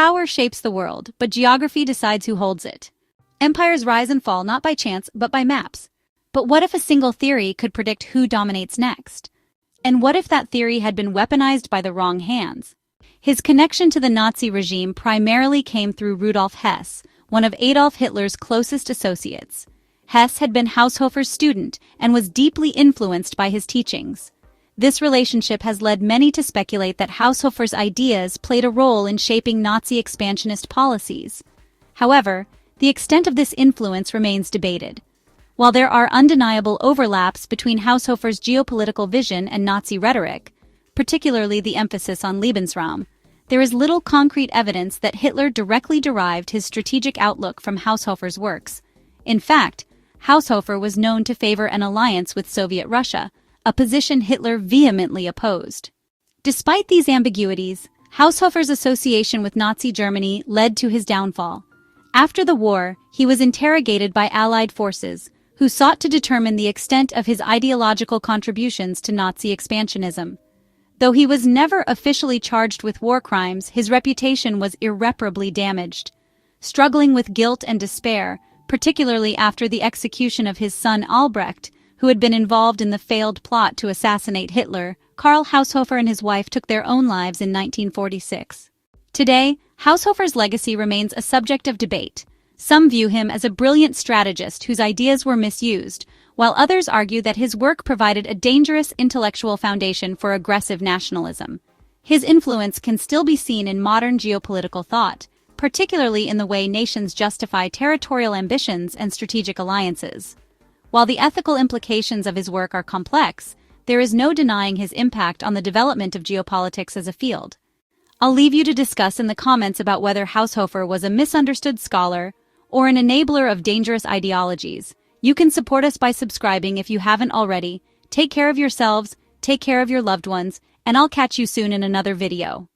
Power shapes the world, but geography decides who holds it. Empires rise and fall not by chance, but by maps. But what if a single theory could predict who dominates next? And what if that theory had been weaponized by the wrong hands? His connection to the Nazi regime primarily came through Rudolf Hess, one of Adolf Hitler's closest associates. Hess had been Haushofer's student and was deeply influenced by his teachings. This relationship has led many to speculate that Haushofer's ideas played a role in shaping Nazi expansionist policies. However, the extent of this influence remains debated. While there are undeniable overlaps between Haushofer's geopolitical vision and Nazi rhetoric, particularly the emphasis on Lebensraum, there is little concrete evidence that Hitler directly derived his strategic outlook from Haushofer's works. In fact, Haushofer was known to favor an alliance with Soviet Russia, a position Hitler vehemently opposed. Despite these ambiguities, Haushofer's association with Nazi Germany led to his downfall. After the war, he was interrogated by Allied forces, who sought to determine the extent of his ideological contributions to Nazi expansionism. Though he was never officially charged with war crimes, his reputation was irreparably damaged. Struggling with guilt and despair, particularly after the execution of his son Albrecht, who had been involved in the failed plot to assassinate Hitler, Karl Haushofer and his wife took their own lives in 1946. Today, Haushofer's legacy remains a subject of debate. Some view him as a brilliant strategist whose ideas were misused, while others argue that his work provided a dangerous intellectual foundation for aggressive nationalism. His influence can still be seen in modern geopolitical thought, particularly in the way nations justify territorial ambitions and strategic alliances. While the ethical implications of his work are complex, there is no denying his impact on the development of geopolitics as a field. I'll leave you to discuss in the comments about whether Haushofer was a misunderstood scholar or an enabler of dangerous ideologies. You can support us by subscribing if you haven't already. Take care of yourselves, take care of your loved ones, and I'll catch you soon in another video.